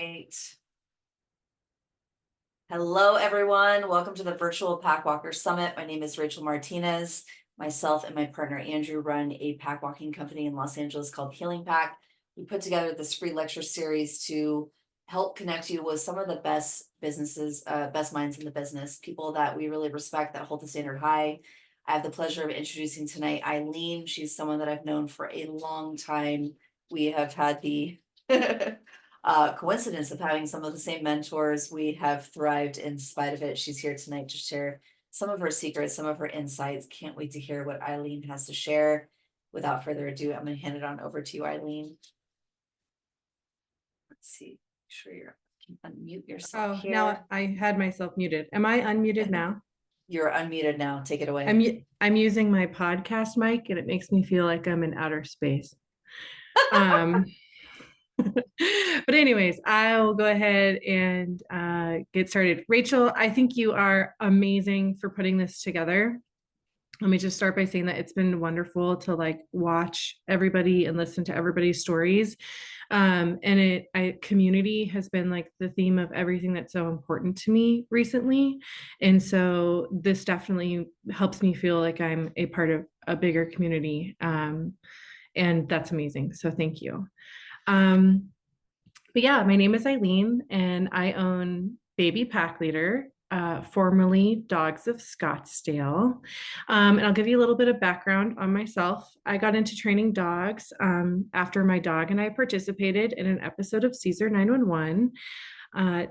right. Hello, everyone. Welcome to the virtual Packwalker Summit. My name is Rachel Martinez. Myself and my partner Andrew run a pack walking company in Los Angeles called Healing Pack. We put together this free lecture series to help connect you with some of the best businesses, best minds in the business, people that we really respect, that hold the standard high. I have the pleasure of introducing tonight Ailleen. She's someone that I've known for a long time. We have had the coincidence of having some of the same mentors. We have thrived in spite of it. She's here tonight to share some of her secrets, some of her insights. Can't wait to hear what Ailleen has to share. Without further ado, I'm going to hand it on over to you, Ailleen. Let's see. Make sure you can unmute yourself here. Now I had myself muted. Am I unmuted now? You're unmuted now. Take it away. I'm using my podcast mic and it makes me feel like I'm in outer space. But anyways, I'll go ahead and get started. Rachel, I think you are amazing for putting this together. Let me just start by saying that it's been wonderful to watch everybody and listen to everybody's stories. And community has been like the theme of everything that's so important to me recently. And so this definitely helps me feel like I'm a part of a bigger community. And that's amazing. So thank you. But yeah, my name is Ailleen and I own Baby Pack Leader, formerly Dogs of Scottsdale. And I'll give you a little bit of background on myself. I got into training dogs after my dog and I participated in an episode of Caesar 911.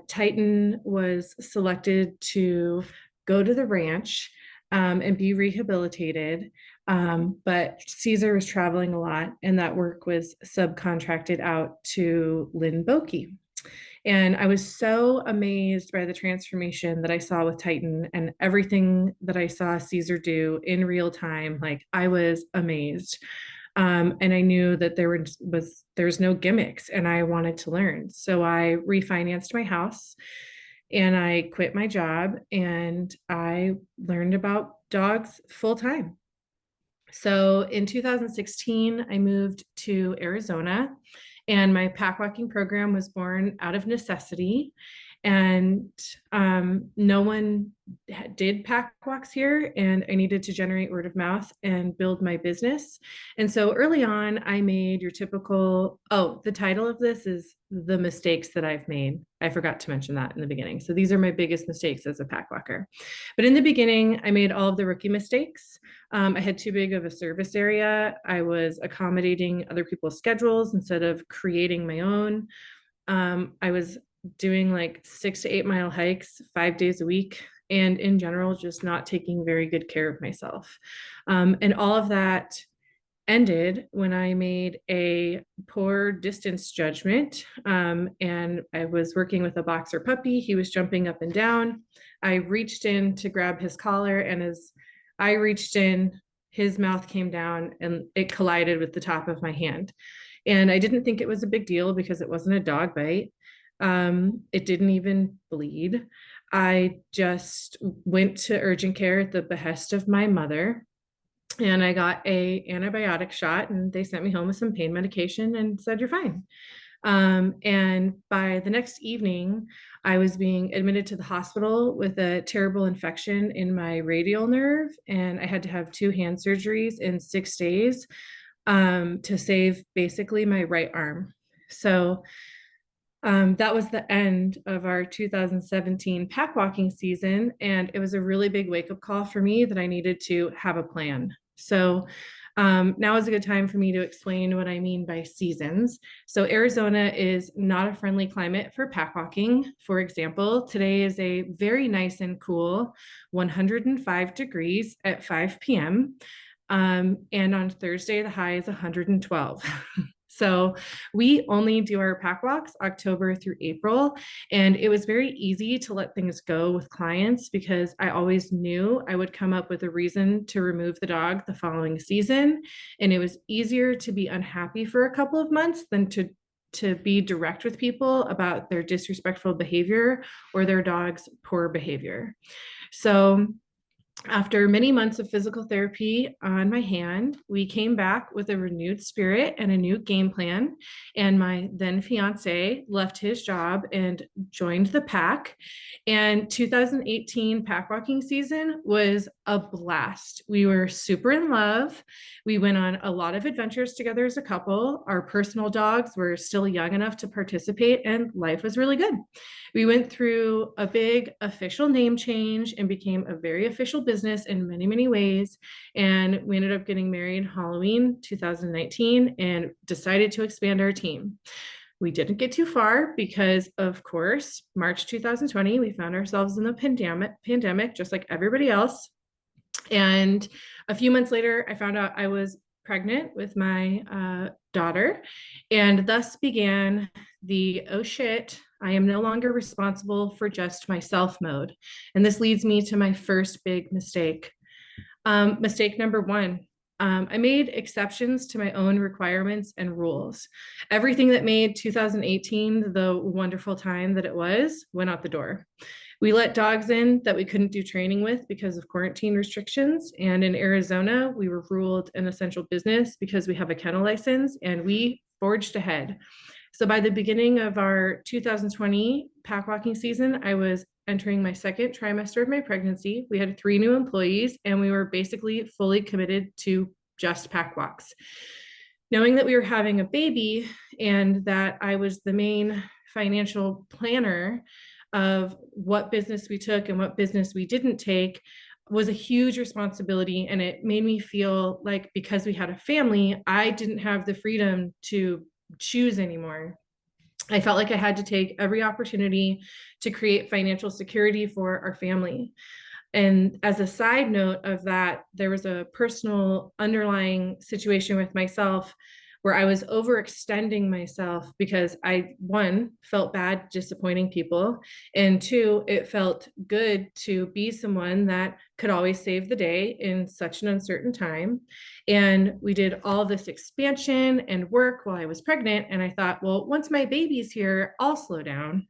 Titan was selected to go to the ranch and be rehabilitated. But Caesar was traveling a lot and that work was subcontracted out to Lynn Bokey. And I was so amazed by the transformation that I saw with Titan and everything that I saw Caesar do in real time. Like I was amazed. And I knew that there's no gimmicks and I wanted to learn. So I refinanced my house and I quit my job and I learned about dogs full time. So in 2016, I moved to Arizona and my pack walking program was born out of necessity. And no one did pack walks here, and I needed to generate word of mouth and build my business. And so early on, I made your typical, the title of this is The Mistakes That I've Made. I forgot to mention that in the beginning. So these are my biggest mistakes as a pack walker. But in the beginning, I made all of the rookie mistakes. I had too big of a service area. I was accommodating other people's schedules instead of creating my own. I was doing like 6 to 8 mile hikes 5 days a week, and in general, just not taking very good care of myself. And all of that ended when I made a poor distance judgment. And I was working with a boxer puppy. He was jumping up and down. I reached in to grab his collar, and as I reached in, his mouth came down and it collided with the top of my hand. And I didn't think it was a big deal because it wasn't a dog bite. It didn't even bleed. I just went to urgent care at the behest of my mother and I got a antibiotic shot and they sent me home with some pain medication and said, "You're fine." And by the next evening, I was being admitted to the hospital with a terrible infection in my radial nerve. And I had to have 2 hand surgeries in 6 days to save basically my right arm. So that was the end of our 2017 pack walking season. And it was a really big wake up call for me that I needed to have a plan. So now is a good time for me to explain what I mean by seasons. So Arizona is not a friendly climate for pack walking. For example, today is a very nice and cool 105 degrees at 5 p.m. And on Thursday, the high is 112. So we only do our pack walks October through April. And it was very easy to let things go with clients because I always knew I would come up with a reason to remove the dog the following season. And it was easier to be unhappy for a couple of months than to be direct with people about their disrespectful behavior or their dog's poor behavior. So After many months of physical therapy on my hand, we came back with a renewed spirit and a new game plan. And my then fiance left his job and joined the pack. And 2018 pack walking season was a blast. We were super in love. We went on a lot of adventures together as a couple. Our personal dogs were still young enough to participate, and life was really good. We went through a big official name change and became a very official business in many, many ways. And we ended up getting married Halloween 2019 and decided to expand our team. We didn't get too far because, of course, March 2020, we found ourselves in the pandemic, just like everybody else. And a few months later, I found out I was pregnant with my daughter, and thus began the oh shit, I am no longer responsible for just myself mode. And this leads me to my first big mistake. Mistake number one. I made exceptions to my own requirements and rules. Everything that made 2018 the wonderful time that it was went out the door. We let dogs in that we couldn't do training with because of quarantine restrictions. And in Arizona, we were ruled an essential business because we have a kennel license, and we forged ahead. So by the beginning of our 2020 pack walking season, I was entering my second trimester of my pregnancy. We had 3 new employees, and we were basically fully committed to just pack walks. Knowing that we were having a baby and that I was the main financial planner of what business we took and what business we didn't take was a huge responsibility. And it made me feel like, because we had a family, I didn't have the freedom to choose anymore. I felt like I had to take every opportunity to create financial security for our family. And as a side note of that, there was a personal underlying situation with myself where I was overextending myself because I, one, felt bad disappointing people, and two, it felt good to be someone that could always save the day in such an uncertain time. And we did all this expansion and work while I was pregnant. And I thought, well, once my baby's here, I'll slow down.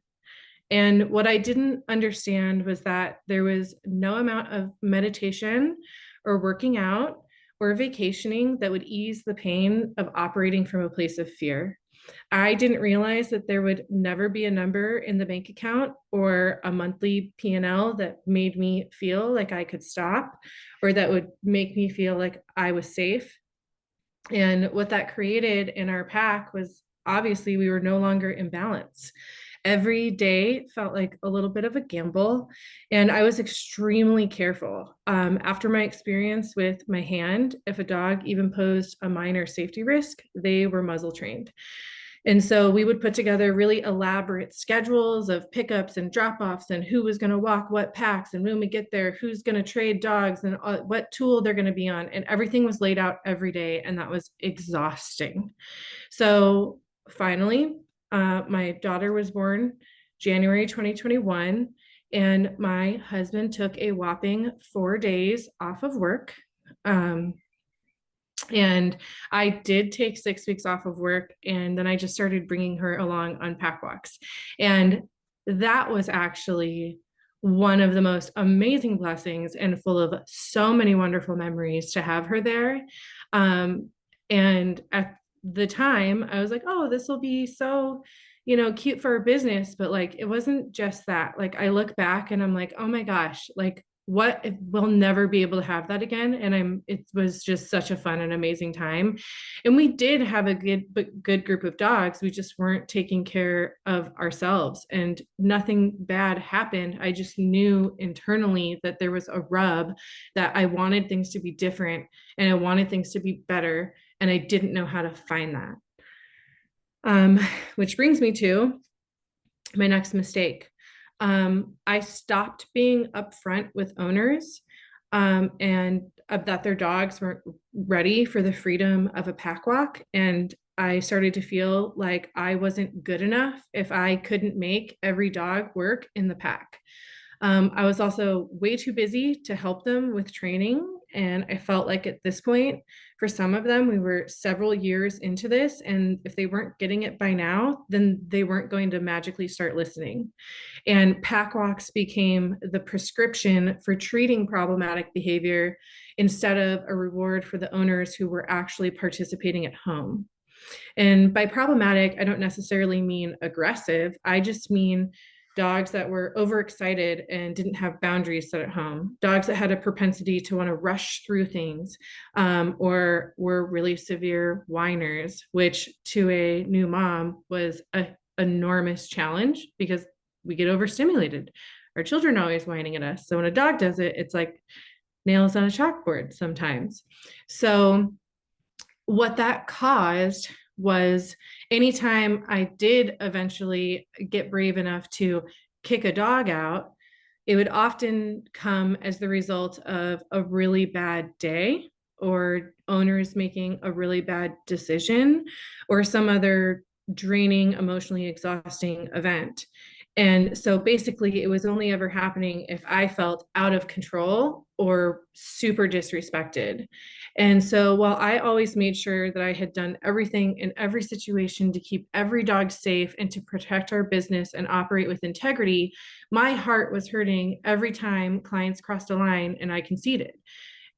And what I didn't understand was that there was no amount of meditation or working out or vacationing that would ease the pain of operating from a place of fear. I didn't realize that there would never be a number in the bank account or a monthly P&L that made me feel like I could stop, or that would make me feel like I was safe. And what that created in our pack was, obviously, we were no longer in balance. Every day felt like a little bit of a gamble, and I was extremely careful. After my experience with my hand, if a dog even posed a minor safety risk, they were muzzle trained. And so we would put together really elaborate schedules of pickups and drop-offs and who was going to walk what packs, and when we get there, who's going to trade dogs and what tool they're going to be on. And everything was laid out every day, and that was exhausting. So finally, my daughter was born January 2021, and my husband took a whopping 4 days off of work. And I did take 6 weeks off of work, and then I just started bringing her along on pack walks. And that was actually one of the most amazing blessings and full of so many wonderful memories to have her there. And at the time, I was like, oh, this will be so, cute for our business. But like, it wasn't just that. Like, I look back and I'm like, oh my gosh, like, what if we'll never be able to have that again. And it was just such a fun and amazing time. And we did have a good group of dogs. We just weren't taking care of ourselves, and nothing bad happened. I just knew internally that there was a rub, that I wanted things to be different and I wanted things to be better. And I didn't know how to find that. Which brings me to my next mistake. I stopped being upfront with owners, and that their dogs weren't ready for the freedom of a pack walk. And I started to feel like I wasn't good enough if I couldn't make every dog work in the pack. I was also way too busy to help them with training, And I felt like at this point, for some of them, we were several years into this. And if they weren't getting it by now, then they weren't going to magically start listening. And pack walks became the prescription for treating problematic behavior instead of a reward for the owners who were actually participating at home. And by problematic, I don't necessarily mean aggressive. I just mean dogs that were overexcited and didn't have boundaries set at home, dogs that had a propensity to want to rush through things, or were really severe whiners, which to a new mom was an enormous challenge because we get overstimulated. Our children are always whining at us. So when a dog does it, it's like nails on a chalkboard sometimes. So what that caused was anytime I did eventually get brave enough to kick a dog out, it would often come as the result of a really bad day or owners making a really bad decision or some other draining, emotionally exhausting event. And so basically, it was only ever happening if I felt out of control or super disrespected. And so while I always made sure that I had done everything in every situation to keep every dog safe and to protect our business and operate with integrity, my heart was hurting every time clients crossed a line and I conceded.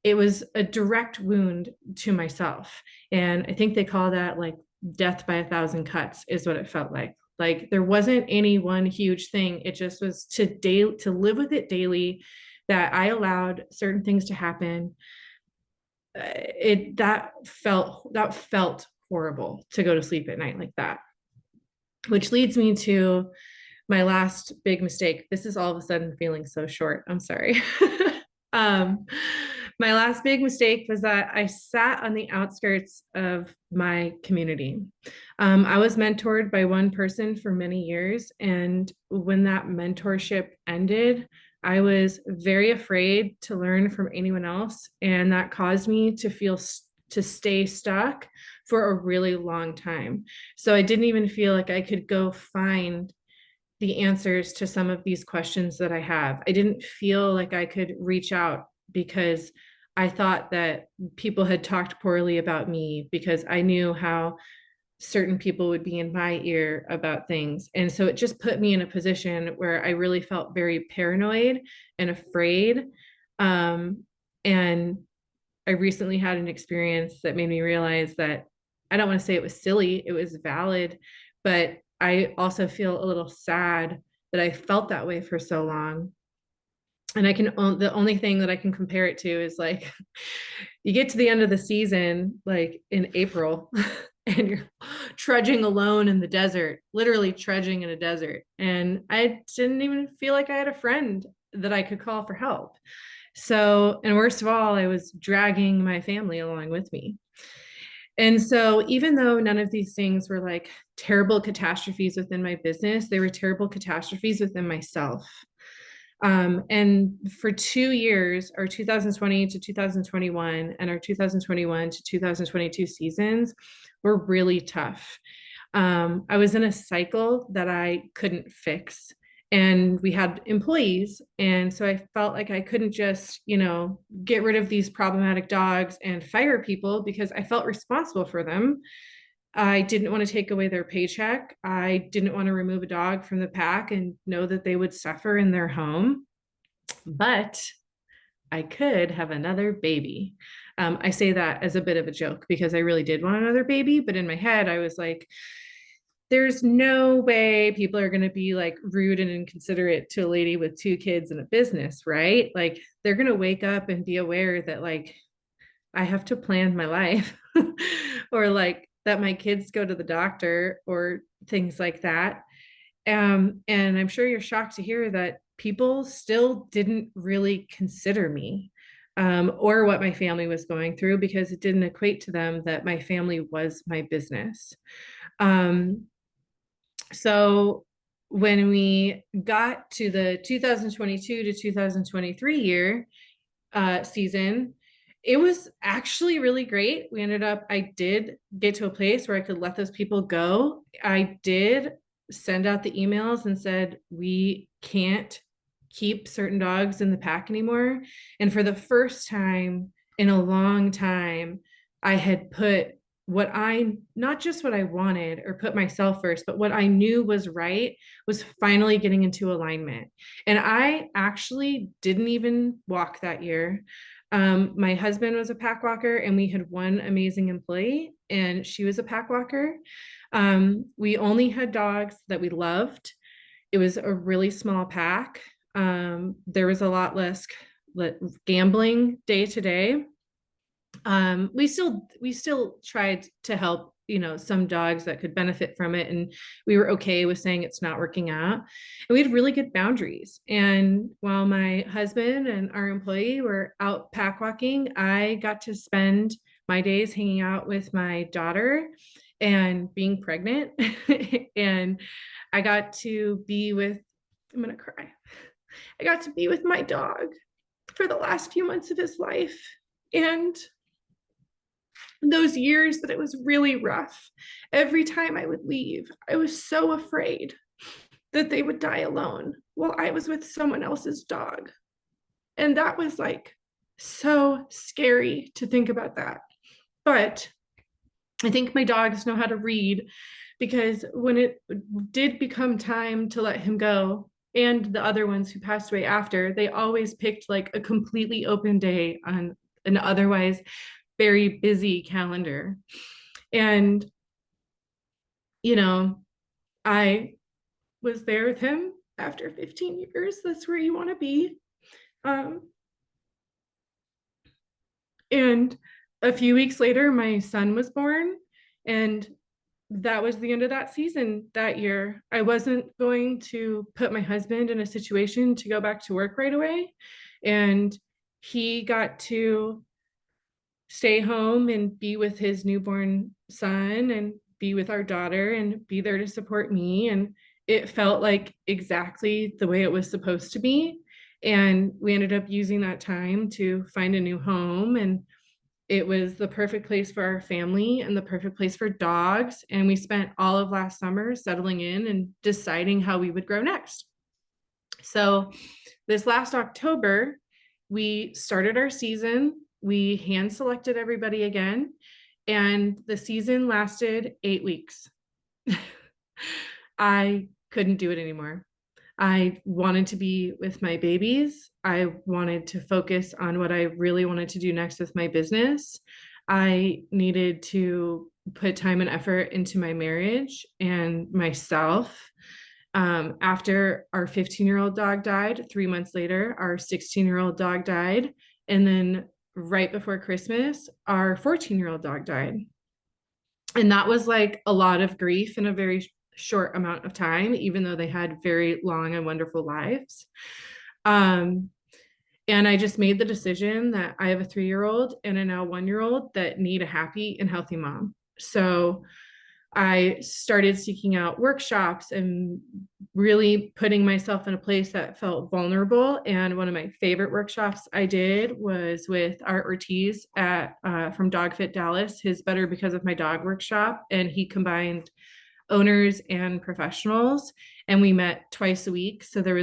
It was a direct wound to myself. And I think they call that like death by 1,000 cuts, is what it felt like. Like there wasn't any one huge thing. It just was to live with it daily, that I allowed certain things to happen. That felt horrible to go to sleep at night like that. Which leads me to my last big mistake. This is all of a sudden feeling so short. I'm sorry. um, my last big mistake was that I sat on the outskirts of my community. I was mentored by one person for many years. And when that mentorship ended, I was very afraid to learn from anyone else. And that caused me to stay stuck for a really long time. So I didn't even feel like I could go find the answers to some of these questions that I have. I didn't feel like I could reach out because I thought that people had talked poorly about me because I knew how certain people would be in my ear about things. And so it just put me in a position where I really felt very paranoid and afraid. And I recently had an experience that made me realize that I don't want to say it was silly, it was valid, but I also feel a little sad that I felt that way for so long. And the only thing that I can compare it to is like you get to the end of the season, like in April, and you're trudging alone in the desert, literally trudging in a desert. And I didn't even feel like I had a friend that I could call for help. So, and worst of all, I was dragging my family along with me. And so, even though none of these things were like terrible catastrophes within my business, they were terrible catastrophes within myself. And for 2 years, our 2020 to 2021 and our 2021 to 2022 seasons were really tough. I was in a cycle that I couldn't fix. And we had employees. And so I felt like I couldn't just, get rid of these problematic dogs and fire people because I felt responsible for them. I didn't want to take away their paycheck. I didn't want to remove a dog from the pack and know that they would suffer in their home. But I could have another baby. I say that as a bit of a joke because I really did want another baby. But in my head, I was like, there's no way people are going to be like rude and inconsiderate to a lady with 2 kids and a business, right? Like they're going to wake up and be aware that like I have to plan my life or like that my kids go to the doctor or things like that. And I'm sure you're shocked to hear that people still didn't really consider me or what my family was going through because it didn't equate to them that my family was my business. Um, so when we got to the 2022 to 2023 season, it was actually really great. I did get to a place where I could let those people go. I did send out the emails and said, we can't keep certain dogs in the pack anymore. And for the first time in a long time, I had put not just what I wanted or put myself first, but what I knew was right was finally getting into alignment. And I actually didn't even walk that year. My husband was a pack walker, and we had one amazing employee, and she was a pack walker. We only had dogs that we loved. It was a really small pack. There was a lot less gambling day to day. We still tried to help, some dogs that could benefit from it, and we were okay with saying it's not working out. And we had really good boundaries. And while my husband and our employee were out pack walking, I got to spend my days hanging out with my daughter and being pregnant. And I got to be with, I'm gonna cry. I got to be with my dog for the last few months of his life. And those years that it was really rough, every time I would leave, I was so afraid that they would die alone while I was with someone else's dog. And that was like so scary to think about that. But I think my dogs know how to read, because when it did become time to let him go, and the other ones who passed away after, they always picked like a completely open day on an otherwise very busy calendar. And, you know, I was there with him after 15 years. That's where you want to be. Um, and a few weeks later, my son was born, and that was the end of that season that year. I wasn't going to put my husband in a situation to go back to work right away. And he got to stay home and be with his newborn son and be with our daughter and be there to support me. And it felt like exactly the way it was supposed to be. And we ended up using that time to find a new home. And it was the perfect place for our family and the perfect place for dogs. And we spent all of last summer settling in and deciding how we would grow next. So this last October, we started our season. We hand selected everybody again, and the season lasted 8 weeks. I couldn't do it anymore. I wanted to be with my babies. I wanted to focus on what I really wanted to do next with my business. I needed to put time and effort into my marriage and myself. After our 15-year-old dog died, 3 months later, our 16-year-old dog died. And then right before Christmas, our 14-year-old dog died. And that was like a lot of grief in a very short amount of time, even though they had very long and wonderful lives. And I just made the decision that I have a 3-year-old and a now 1-year-old that need a happy and healthy mom. So I started seeking out workshops and really putting myself in a place that felt vulnerable. And one of my favorite workshops I did was with Art Ortiz from Dog Fit Dallas, his Better Because of My Dog workshop. And he combined owners and professionals, and we met twice a week. So there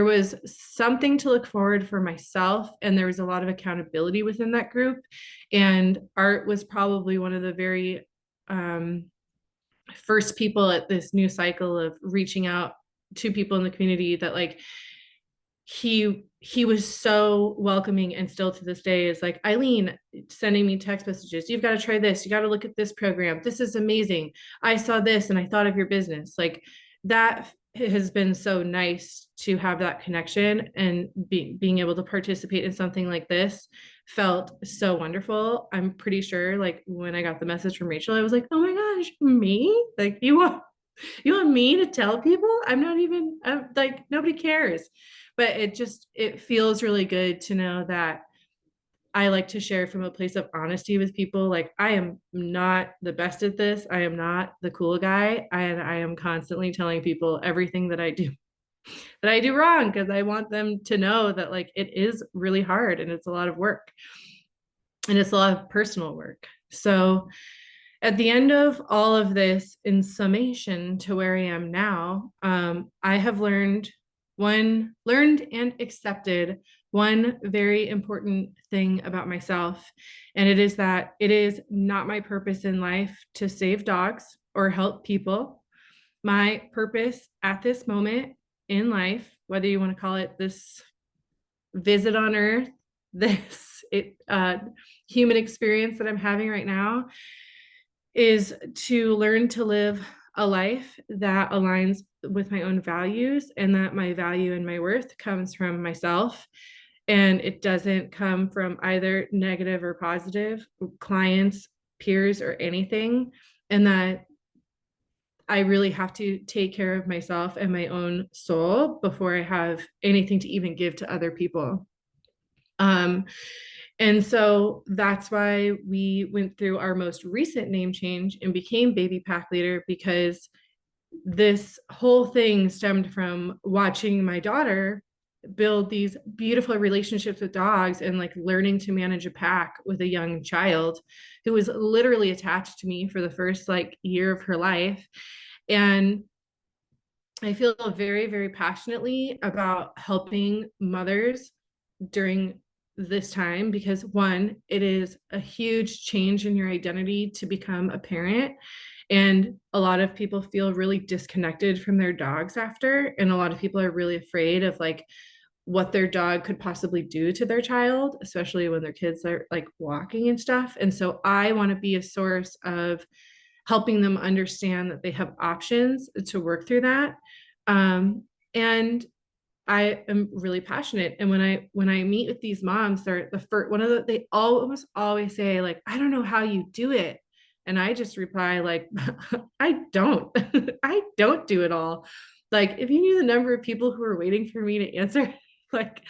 was something to look forward for myself, and there was a lot of accountability within that group. And Art was probably one of the very first people at this new cycle of reaching out to people in the community that like he was so welcoming, and still to this day is like, Ailleen, sending me text messages, you've got to try this, you got to look at this program, this is amazing, I saw this and I thought of your business. Like that has been so nice to have that connection, and being able to participate in something like this felt so wonderful. I'm pretty sure like when I got the message from Rachel, I was like, oh my gosh, me? Like you want me to tell people? I'm not even like, nobody cares. But it feels really good to know that I like to share from a place of honesty with people. Like, I am not the best at this. I am not the cool guy. And I am constantly telling people everything that I do wrong, because I want them to know that like it is really hard and it's a lot of work, and it's a lot of personal work. So at the end of all of this, in summation to where I am now, I have learned and accepted one very important thing about myself, and it is that it is not my purpose in life to save dogs or help people. My purpose at this moment in life, whether you want to call it this visit on earth, this human experience that I'm having right now, is to learn to live a life that aligns with my own values, and that my value and my worth comes from myself, and it doesn't come from either negative or positive clients, peers, or anything. And that I really have to take care of myself and my own soul before I have anything to even give to other people. Um, and so that's why we went through our most recent name change and became Baby Pack Leader, because this whole thing stemmed from watching my daughter build these beautiful relationships with dogs, and like learning to manage a pack with a young child who was literally attached to me for the first like year of her life. And I feel very, very passionately about helping mothers during this time, because one, it is a huge change in your identity to become a parent. And a lot of people feel really disconnected from their dogs after. And a lot of people are really afraid of like what their dog could possibly do to their child, especially when their kids are like walking and stuff. And so I want to be a source of helping them understand that they have options to work through that. And I am really passionate. And when I meet with these moms, they're the first one of the they almost always say, like, I don't know how you do it. And I just reply, like, I don't. I don't do it all. Like, if you knew the number of people who are waiting for me to answer, like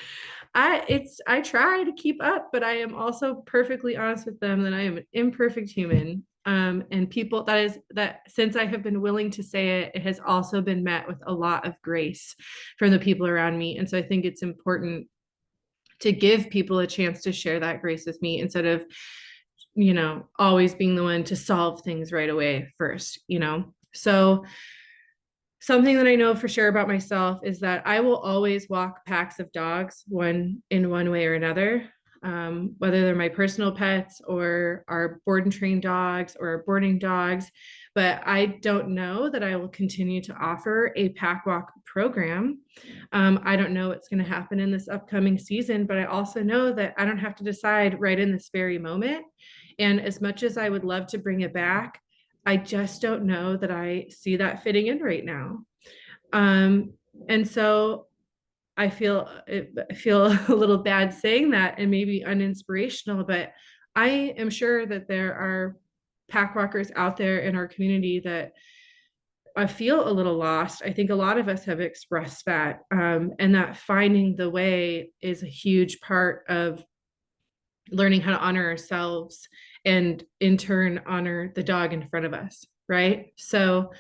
I try to keep up, but I am also perfectly honest with them that I am an imperfect human. And people, that since I have been willing to say it, it has also been met with a lot of grace from the people around me. And so I think it's important to give people a chance to share that grace with me, instead of, always being the one to solve things right away first. So something that I know for sure about myself is that I will always walk packs of dogs in one way or another, whether they're my personal pets or our board and train dogs or boarding dogs. But I don't know that I will continue to offer a pack walk program. I don't know what's going to happen in this upcoming season, but I also know that I don't have to decide right in this very moment. And as much as I would love to bring it back, I just don't know that I see that fitting in right now. Um, and so I feel a little bad saying that, and maybe uninspirational, but I am sure that there are pack walkers out there in our community that I feel a little lost. I think a lot of us have expressed that, and that finding the way is a huge part of learning how to honor ourselves, and in turn honor the dog in front of us, right? So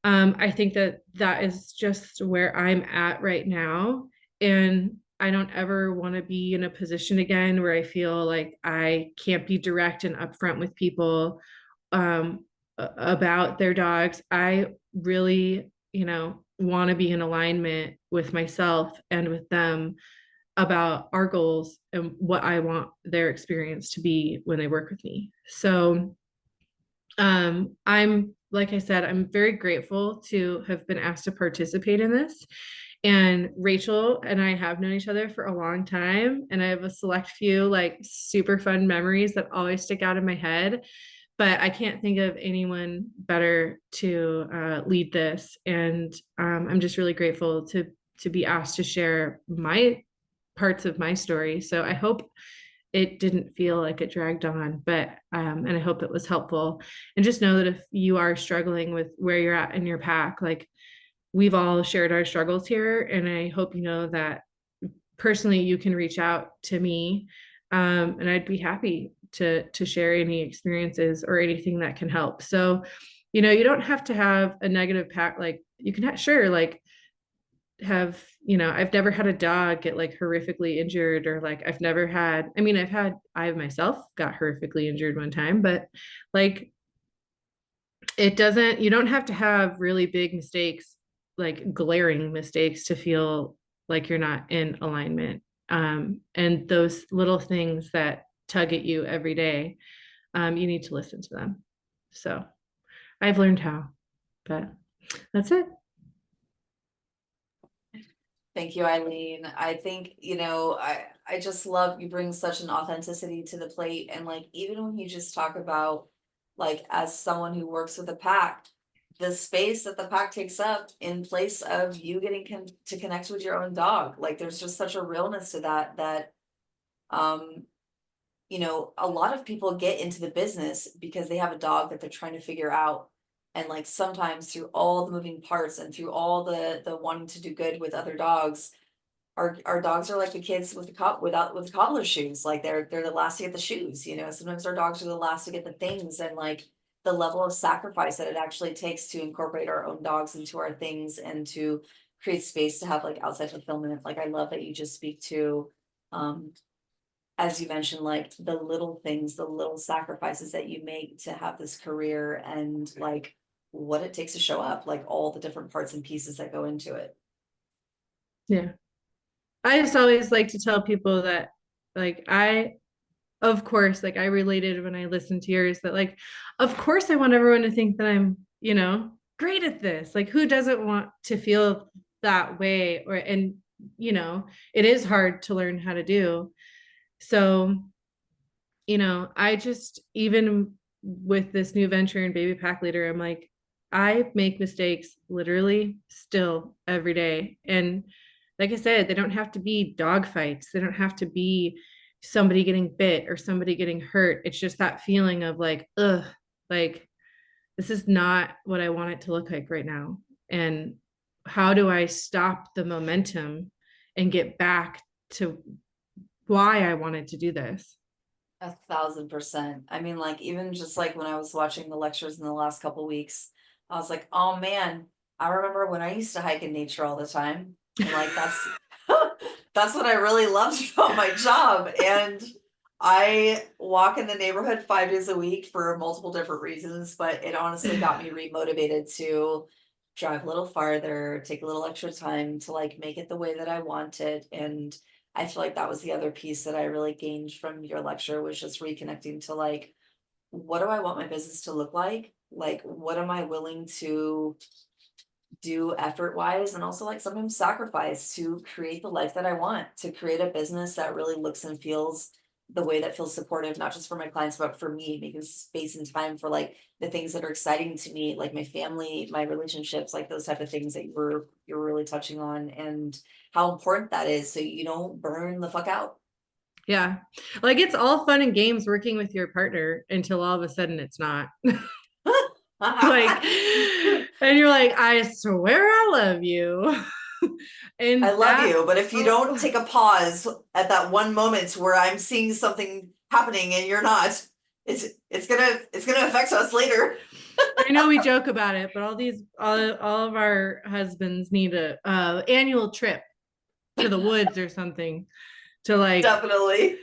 I think that is just where I'm at right now. And I don't ever want to be in a position again where I feel like I can't be direct and upfront with people about their dogs. I really, want to be in alignment with myself and with them about our goals and what I want their experience to be when they work with me. So I'm, like I said, I'm very grateful to have been asked to participate in this. And Rachel and I have known each other for a long time, and I have a select few like super fun memories that always stick out in my head. But I can't think of anyone better to lead this, and I'm just really grateful to be asked to share my parts of my story. So I hope it didn't feel like it dragged on, but and I hope it was helpful. And just know that if you are struggling with where you're at in your pack, like, we've all shared our struggles here, and I hope you know that personally you can reach out to me, and I'd be happy to share any experiences or anything that can help. So, you don't have to have a negative pack. Like, you can sure, like, have, I've never had a dog get like horrifically injured, or like I myself got horrifically injured one time, but like, you don't have to have really big mistakes, like glaring mistakes, to feel like you're not in alignment. And those little things that tug at you every day, you need to listen to them. So I've learned how, but that's it. Thank you, Ailleen. I think, I just love you bring such an authenticity to the plate. And like, even when you just talk about, like, as someone who works with a pack, the space that the pack takes up in place of you getting to connect with your own dog, like, there's just such a realness to that, um, a lot of people get into the business because they have a dog that they're trying to figure out. And like sometimes through all the moving parts and through all the wanting to do good with other dogs, our dogs are like the kids with the with cobbler shoes. Like they're the last to get the shoes, Sometimes our dogs are the last to get the things, and like the level of sacrifice that it actually takes to incorporate our own dogs into our things and to create space to have like outside fulfillment. Like I love that you just speak to um as you mentioned, like the little things, the little sacrifices that you make to have this career, and like what it takes to show up, like all the different parts and pieces that go into it. Yeah. I just always like to tell people that, like, of course, like I related when I listened to yours, that, like, of course, I want everyone to think that I'm, great at this. Like, who doesn't want to feel that way? And, it is hard to learn how to do. So, I just, even with this new venture in baby pack leader, I'm like, I make mistakes literally still every day. And like I said, they don't have to be dog fights. They don't have to be somebody getting bit or somebody getting hurt. It's just that feeling of like, ugh, like this is not what I want it to look like right now. And how do I stop the momentum and get back to why I wanted to do this? 1,000%. I mean, like, even just like when I was watching the lectures in the last couple weeks, I was like, oh man, I remember when I used to hike in nature all the time. And like that's that's what I really loved about my job. And I walk in the neighborhood 5 days a week for multiple different reasons, but it honestly got me remotivated to drive a little farther, take a little extra time to like make it the way that I wanted. And I feel like that was the other piece that I really gained from your lecture, was just reconnecting to like, what do I want my business to look like? Like, what am I willing to do effort wise, and also like sometimes sacrifice to create the life that I want, to create a business that really looks and feels the way that feels supportive, not just for my clients, but for me, making space and time for like the things that are exciting to me, like my family, my relationships, like those type of things that you're really touching on, and how important that is so you don't burn the fuck out. Yeah. Like it's all fun and games working with your partner until all of a sudden it's not. Like, and you're like, I swear I love you. I And love that, you, but if you don't take a pause at that one moment where I'm seeing something happening and you're not, it's gonna affect us later. I know we joke about it, but all of our husbands need a annual trip to the woods or something to like Definitely.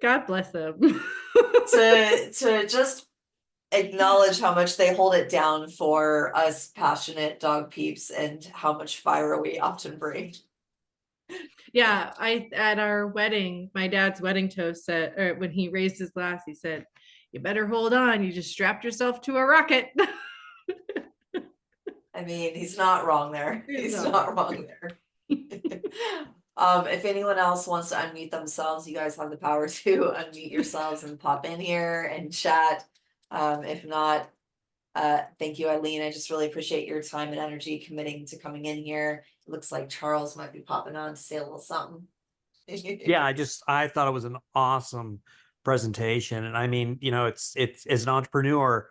God bless them. To just acknowledge how much they hold it down for us passionate dog peeps and how much fire we often bring. Yeah, I at our wedding, my dad's wedding toast said, or when he raised his glass, he said, "You better hold on. You just strapped yourself to a rocket." I mean, he's not wrong there. He's He's not not wrong. wrong there. If anyone else wants to unmute themselves, you guys have the power to unmute yourselves and pop in here and chat. If not, thank you, Ailleen. I just really appreciate your time and energy committing to coming in here. It looks like Charles might be popping on to say a little something. Yeah, I thought it was an awesome presentation. And I mean, it's as an entrepreneur,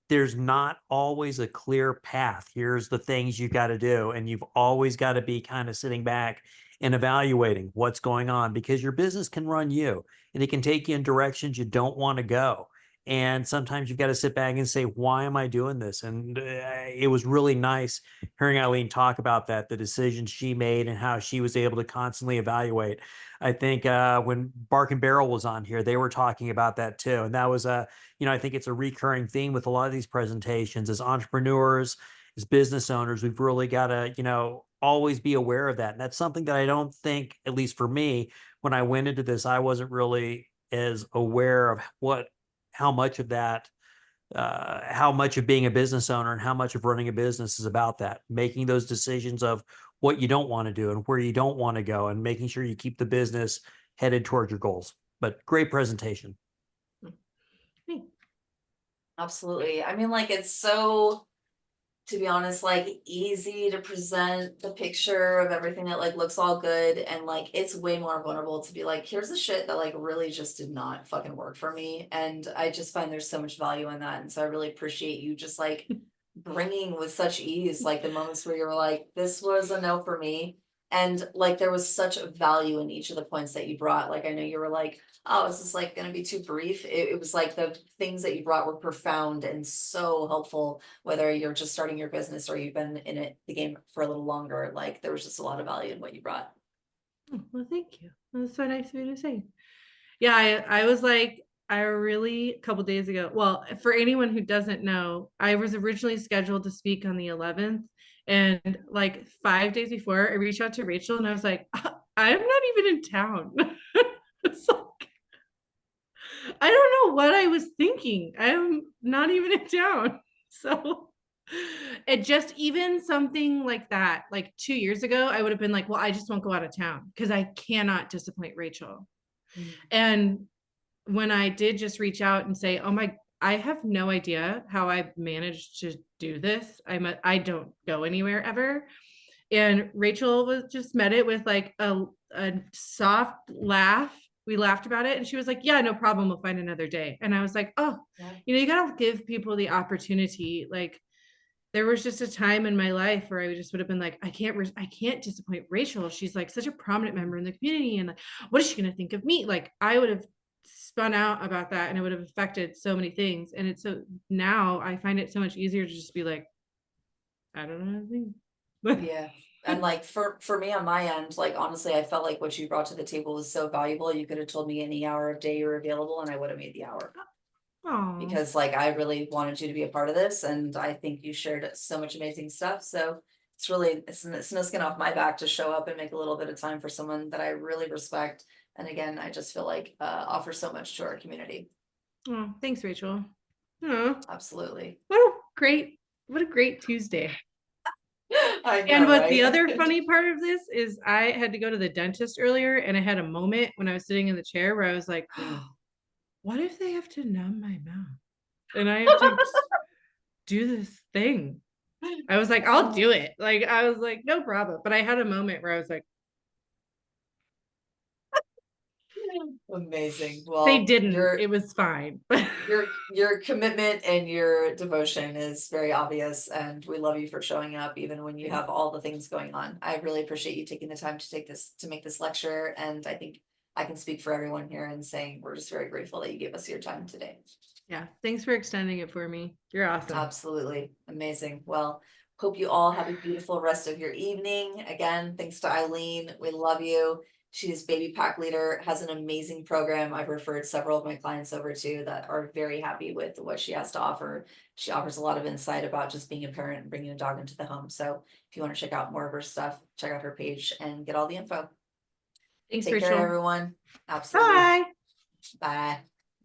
there's not always a clear path. Here's the things you got to do. And you've always got to be kind of sitting back and evaluating what's going on, because your business can run you and it can take you in directions you don't want to go. And sometimes you've got to sit back and say, why am I doing this? And it was really nice hearing Ailleen talk about that, the decisions she made and how she was able to constantly evaluate. I think when Bark and Barrel was on here, they were talking about that too. And that was I think it's a recurring theme with a lot of these presentations as entrepreneurs as business owners, we've really got to, always be aware of that. And that's something that I don't think, at least for me, when I went into this, I wasn't really as aware of how much of that, how much of being a business owner and how much of running a business is about that, making those decisions of what you don't want to do and where you don't want to go, and making sure you keep the business headed towards your goals. But great presentation. Absolutely. I mean, like, it's so, to be honest, like, easy to present the picture of everything that like looks all good, and like it's way more vulnerable to be like, here's the shit that like really just did not fucking work for me. And I just find there's so much value in that. And so I really appreciate you just like bringing with such ease like the moments where you were like, this was a no for me. And like there was such value in each of the points that you brought. Like I know you were like, oh, is this like going to be too brief? It was like the things that you brought were profound and so helpful, whether you're just starting your business or you've been in the game for a little longer. Like there was just a lot of value in what you brought. Oh, well, thank you. That's so nice of you to say. Yeah, I was like, I really, a couple days ago. Well, for anyone who doesn't know, I was originally scheduled to speak on the 11th. And like 5 days before, I reached out to Rachel and I was like, I'm not even in town. It's like, I don't know what I was thinking. I'm not even in town. So it just, even something like that, like 2 years ago, I would have been like, well, I just won't go out of town because I cannot disappoint Rachel. And when I did just reach out and say, oh my, I have no idea how I managed to do this. I don't go anywhere ever. And Rachel was just met it with like a soft laugh. We laughed about it and she was like, yeah, no problem. We'll find another day. And I was like, oh, Yeah. you gotta give people the opportunity. Like there was just a time in my life where I just would have been like, I can't disappoint Rachel. She's like such a prominent member in the community. And like, what is she going to think of me? Like I would have spun out about that and it would have affected so many things. And it's so now I find it so much easier to just be like, I don't know what to think. Yeah. And like for me on my end, like honestly, I felt like what you brought to the table was so valuable. You could have told me any hour of day you're available and I would have made the hour. Aw. Because like I really wanted you to be a part of this and I think you shared so much amazing stuff. So it's really it's no skin off my back to show up and make a little bit of time for someone that I really respect. And again, I just feel like offer so much to our community. Oh, thanks, Rachel. Oh, Absolutely. what a great Tuesday. I And know, what the right? other funny part of this is I had to go to the dentist earlier and I had a moment when I was sitting in the chair where I was like, what if they have to numb my mouth and I have to do this thing? I was like, I'll do it. Like, I was like, no problem. But I had a moment where I was like, Amazing. they Well, didn't. It was fine. your commitment and your devotion is very obvious, and we love you for showing up even when you have all the things going on. I really appreciate you taking the time to make this lecture, and I think I can speak for everyone here in saying we're just very grateful that you gave us your time today. Yeah. Thanks for extending it for me. You're awesome. Absolutely amazing. Well, hope you all have a beautiful rest of your evening. Again, thanks to Ailleen. We love you. She's baby pack leader, has an amazing program. I've referred several of my clients over to that are very happy with what she has to offer. She offers a lot of insight about just being a parent and bringing a dog into the home. So if you want to check out more of her stuff, check out her page and get all the info. Thanks, Take Rachel. care, everyone. Absolutely. Bye. Bye.